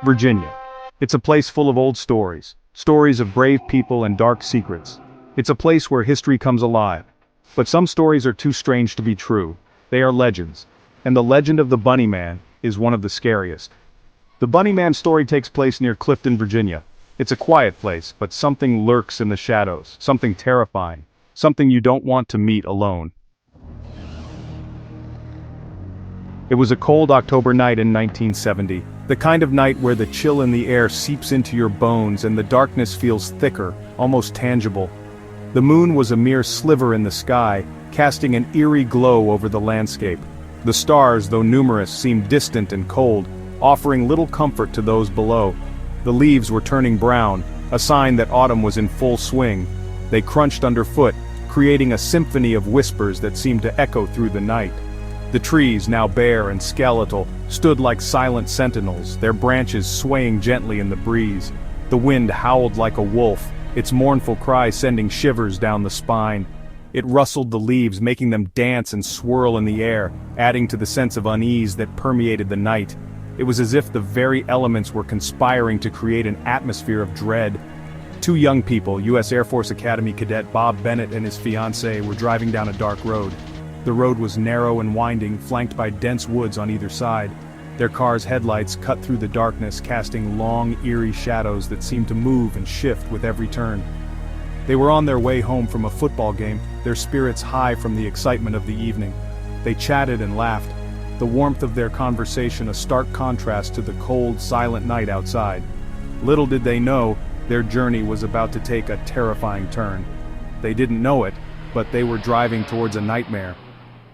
Virginia. It's a place full of old stories, stories of brave people and dark secrets. It's a place where history comes alive. But some stories are too strange to be true. They are legends. And the legend of the Bunnyman is one of the scariest. The Bunnyman story takes place near Clifton, Virginia. It's a quiet place, but something lurks in the shadows, something terrifying, something you don't want to meet alone. It was a cold October night in 1970, the kind of night where the chill in the air seeps into your bones and the darkness feels thicker, almost tangible. The moon was a mere sliver in the sky, casting an eerie glow over the landscape. The stars, though numerous, seemed distant and cold, offering little comfort to those below. The leaves were turning brown, a sign that autumn was in full swing. They crunched underfoot, creating a symphony of whispers that seemed to echo through the night. The trees, now bare and skeletal, stood like silent sentinels, their branches swaying gently in the breeze. The wind howled like a wolf, its mournful cry sending shivers down the spine. It rustled the leaves, making them dance and swirl in the air, adding to the sense of unease that permeated the night. It was as if the very elements were conspiring to create an atmosphere of dread. Two young people, U.S. Air Force Academy cadet Bob Bennett and his fiancée, were driving down a dark road. The road was narrow and winding, flanked by dense woods on either side. Their car's headlights cut through the darkness, casting long, eerie shadows that seemed to move and shift with every turn. They were on their way home from a football game, their spirits high from the excitement of the evening. They chatted and laughed, the warmth of their conversation a stark contrast to the cold, silent night outside. Little did they know, their journey was about to take a terrifying turn. They didn't know it, but they were driving towards a nightmare.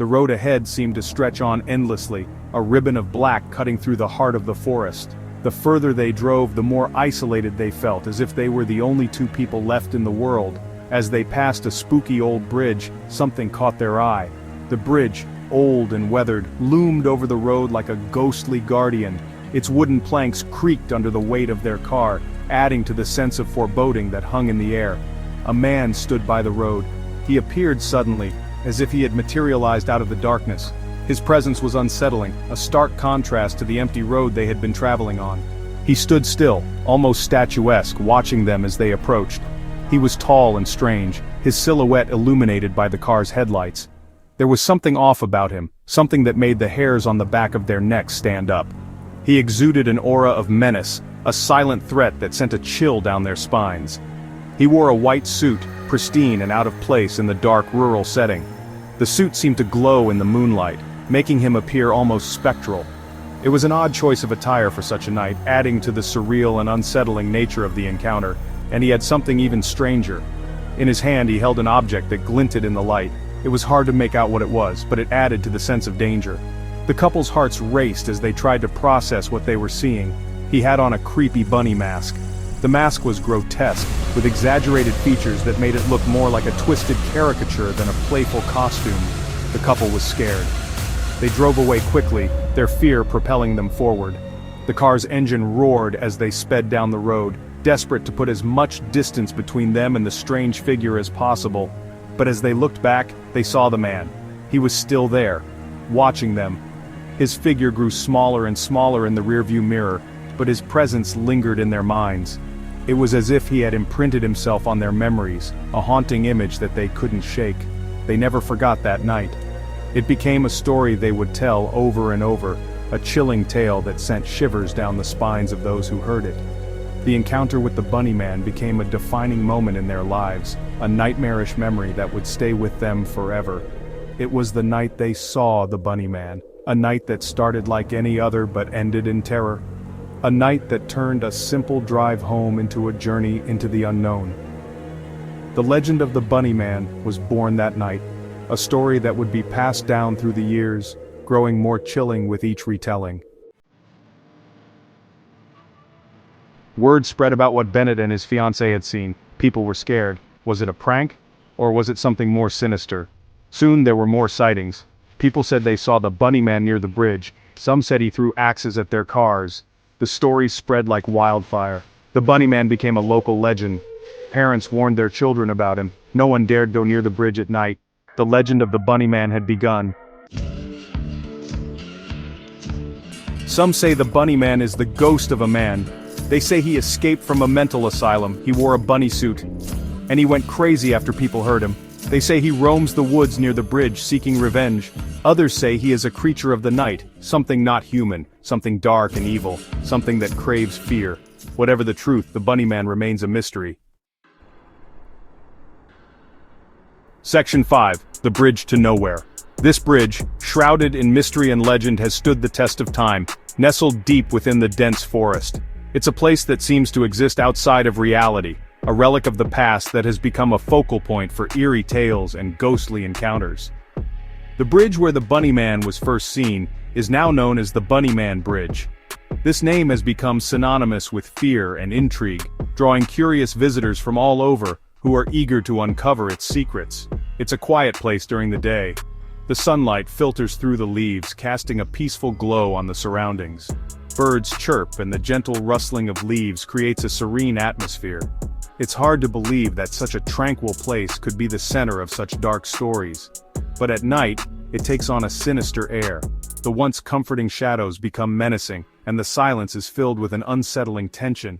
The road ahead seemed to stretch on endlessly, a ribbon of black cutting through the heart of the forest. The further they drove, the more isolated they felt, as if they were the only two people left in the world. As they passed a spooky old bridge, something caught their eye. The bridge, old and weathered, loomed over the road like a ghostly guardian. Its wooden planks creaked under the weight of their car, adding to the sense of foreboding that hung in the air. A man stood by the road. He appeared suddenly, as if he had materialized out of the darkness. His presence was unsettling, a stark contrast to the empty road they had been traveling on. He stood still, almost statuesque, watching them as they approached. He was tall and strange, his silhouette illuminated by the car's headlights. There was something off about him, something that made the hairs on the back of their necks stand up. He exuded an aura of menace, a silent threat that sent a chill down their spines. He wore a white suit, pristine and out of place in the dark rural setting. The suit seemed to glow in the moonlight, making him appear almost spectral. It was an odd choice of attire for such a night, adding to the surreal and unsettling nature of the encounter, and he had something even stranger. In his hand he held an object that glinted in the light. It was hard to make out what it was, but it added to the sense of danger. The couple's hearts raced as they tried to process what they were seeing. He had on a creepy bunny mask. The mask was grotesque, with exaggerated features that made it look more like a twisted caricature than a playful costume. The couple was scared. They drove away quickly, their fear propelling them forward. The car's engine roared as they sped down the road, desperate to put as much distance between them and the strange figure as possible. But as they looked back, they saw the man. He was still there, watching them. His figure grew smaller and smaller in the rearview mirror, but his presence lingered in their minds. It was as if he had imprinted himself on their memories, a haunting image that they couldn't shake. They never forgot that night. It became a story they would tell over and over, a chilling tale that sent shivers down the spines of those who heard it. The encounter with the Bunnyman became a defining moment in their lives, a nightmarish memory that would stay with them forever. It was the night they saw the Bunnyman, a night that started like any other but ended in terror. A night that turned a simple drive home into a journey into the unknown. The legend of the Bunnyman was born that night, a story that would be passed down through the years, growing more chilling with each retelling. Word spread about what Bennett and his fiancée had seen. People were scared. Was it a prank? Or was it something more sinister? Soon there were more sightings. People said they saw the Bunnyman near the bridge. Some said he threw axes at their cars. The stories spread like wildfire. The Bunnyman became a local legend. Parents warned their children about him. No one dared go near the bridge at night. The legend of the Bunnyman had begun. Some say the Bunnyman is the ghost of a man. They say he escaped from a mental asylum, he wore a bunny suit, and he went crazy after people heard him. They say he roams the woods near the bridge seeking revenge. Others say he is a creature of the night, something not human, something dark and evil, something that craves fear. Whatever the truth, the Bunnyman remains a mystery. Section 5. The Bridge to Nowhere. This bridge, shrouded in mystery and legend, has stood the test of time, nestled deep within the dense forest. It's a place that seems to exist outside of reality, a relic of the past that has become a focal point for eerie tales and ghostly encounters. The bridge where the Bunnyman was first seen is now known as the Bunnyman Bridge. This name has become synonymous with fear and intrigue, drawing curious visitors from all over who are eager to uncover its secrets. It's a quiet place during the day. The sunlight filters through the leaves, casting a peaceful glow on the surroundings. Birds chirp and the gentle rustling of leaves creates a serene atmosphere. It's hard to believe that such a tranquil place could be the center of such dark stories. But at night, it takes on a sinister air. The once comforting shadows become menacing, and the silence is filled with an unsettling tension.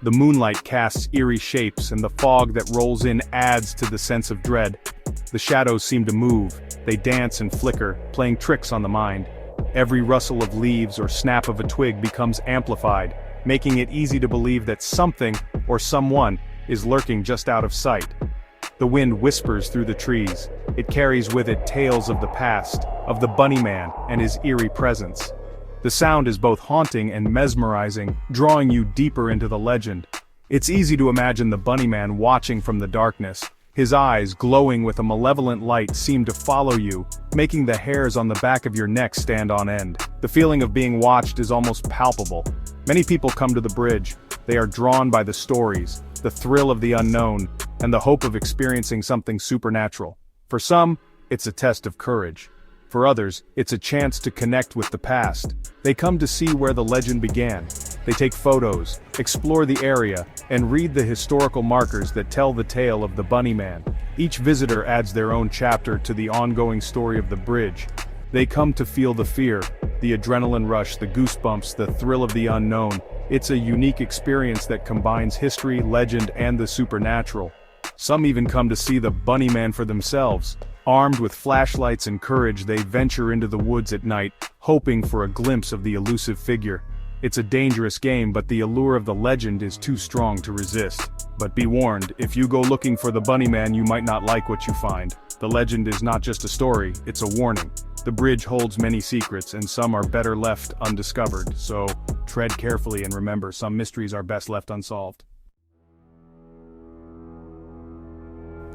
The moonlight casts eerie shapes, and the fog that rolls in adds to the sense of dread. The shadows seem to move, they dance and flicker, playing tricks on the mind. Every rustle of leaves or snap of a twig becomes amplified, making it easy to believe that something, or someone, is lurking just out of sight. The wind whispers through the trees. It carries with it tales of the past, of the Bunnyman and his eerie presence. The sound is both haunting and mesmerizing, drawing you deeper into the legend. It's easy to imagine the Bunnyman watching from the darkness. His eyes, glowing with a malevolent light, seem to follow you, making the hairs on the back of your neck stand on end. The feeling of being watched is almost palpable. Many people come to the bridge. They are drawn by the stories, the thrill of the unknown, and the hope of experiencing something supernatural. For some, it's a test of courage. For others, it's a chance to connect with the past. They come to see where the legend began. They take photos, explore the area, and read the historical markers that tell the tale of the Bunnyman. Each visitor adds their own chapter to the ongoing story of the bridge. They come to feel the fear, the adrenaline rush, the goosebumps, the thrill of the unknown. It's a unique experience that combines history, legend, and the supernatural. Some even come to see the Bunnyman for themselves. Armed with flashlights and courage, they venture into the woods at night, hoping for a glimpse of the elusive figure. It's a dangerous game, but the allure of the legend is too strong to resist. But be warned, if you go looking for the Bunnyman, you might not like what you find. The legend is not just a story, it's a warning. The bridge holds many secrets, and some are better left undiscovered, so tread carefully and remember, some mysteries are best left unsolved.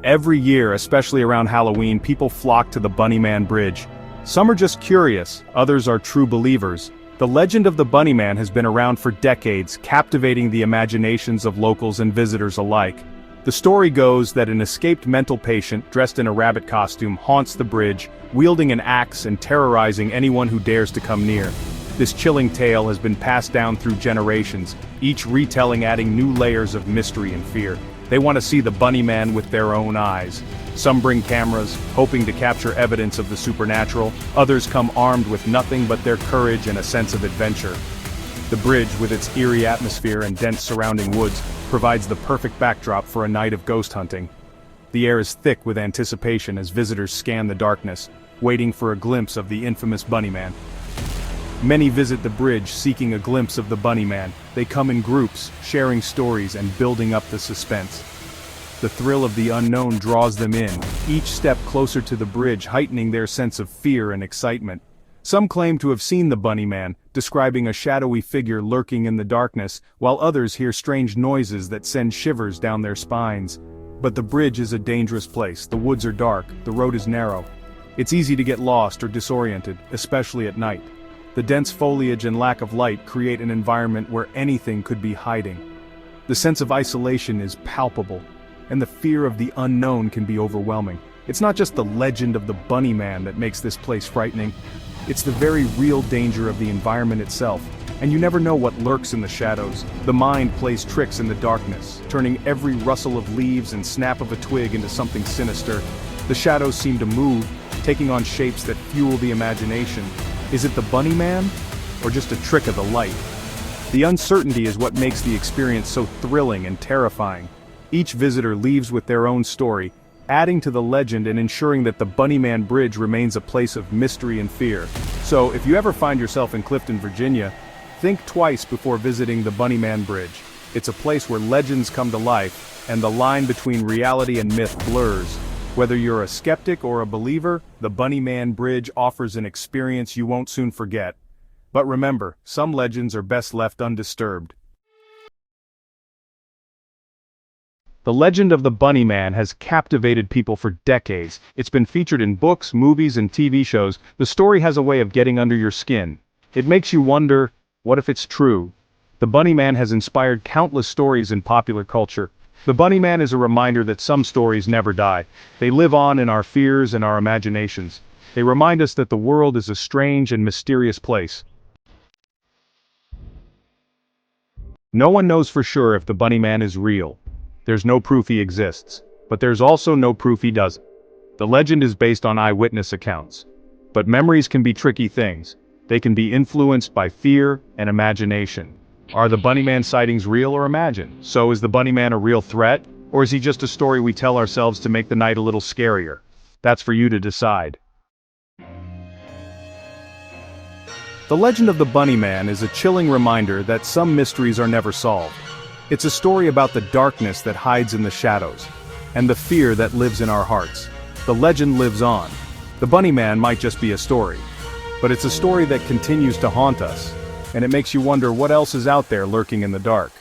Every year, especially around Halloween, people flock to the Bunnyman Bridge. Some are just curious, others are true believers. The legend of the Bunnyman has been around for decades, captivating the imaginations of locals and visitors alike. The story goes that an escaped mental patient, dressed in a rabbit costume, haunts the bridge, wielding an axe and terrorizing anyone who dares to come near. This chilling tale has been passed down through generations, each retelling adding new layers of mystery and fear. They want to see the Bunnyman with their own eyes. Some bring cameras, hoping to capture evidence of the supernatural. Others come armed with nothing but their courage and a sense of adventure. The bridge, with its eerie atmosphere and dense surrounding woods, provides the perfect backdrop for a night of ghost hunting. The air is thick with anticipation as visitors scan the darkness, waiting for a glimpse of the infamous Bunnyman. Many visit the bridge seeking a glimpse of the Bunnyman. They come in groups, sharing stories and building up the suspense. The thrill of the unknown draws them in, each step closer to the bridge heightening their sense of fear and excitement. Some claim to have seen the Bunnyman, describing a shadowy figure lurking in the darkness, while others hear strange noises that send shivers down their spines. But the bridge is a dangerous place. The woods are dark, the road is narrow. It's easy to get lost or disoriented, especially at night. The dense foliage and lack of light create an environment where anything could be hiding. The sense of isolation is palpable, and the fear of the unknown can be overwhelming. It's not just the legend of the Bunnyman that makes this place frightening. It's the very real danger of the environment itself, and you never know what lurks in the shadows. The mind plays tricks in the darkness, turning every rustle of leaves and snap of a twig into something sinister. The shadows seem to move, taking on shapes that fuel the imagination. Is it the Bunnyman? or just a trick of the light. The uncertainty is what makes the experience so thrilling and terrifying. Each visitor leaves with their own story, adding to the legend and ensuring that the Bunnyman Bridge remains a place of mystery and fear. So, if you ever find yourself in Clifton, Virginia, think twice before visiting the Bunnyman Bridge. It's a place where legends come to life, and the line between reality and myth blurs. Whether you're a skeptic or a believer, the Bunnyman Bridge offers an experience you won't soon forget. But remember, some legends are best left undisturbed. The legend of the Bunnyman has captivated people for decades. It's been featured in books, movies, and TV shows. The story has a way of getting under your skin. It makes you wonder, what if it's true? The Bunnyman has inspired countless stories in popular culture. The Bunnyman is a reminder that some stories never die. They live on in our fears and our imaginations. They remind us that the world is a strange and mysterious place. No one knows for sure if the Bunnyman is real. There's no proof he exists, but there's also no proof he doesn't. The legend is based on eyewitness accounts. But memories can be tricky things. They can be influenced by fear and imagination. Are the Bunnyman sightings real or imagined? So is the Bunnyman a real threat, or is he just a story we tell ourselves to make the night a little scarier? That's for you to decide. The legend of the Bunnyman is a chilling reminder that some mysteries are never solved. It's a story about the darkness that hides in the shadows, and the fear that lives in our hearts. The legend lives on. The Bunnyman might just be a story, but it's a story that continues to haunt us, and it makes you wonder what else is out there lurking in the dark.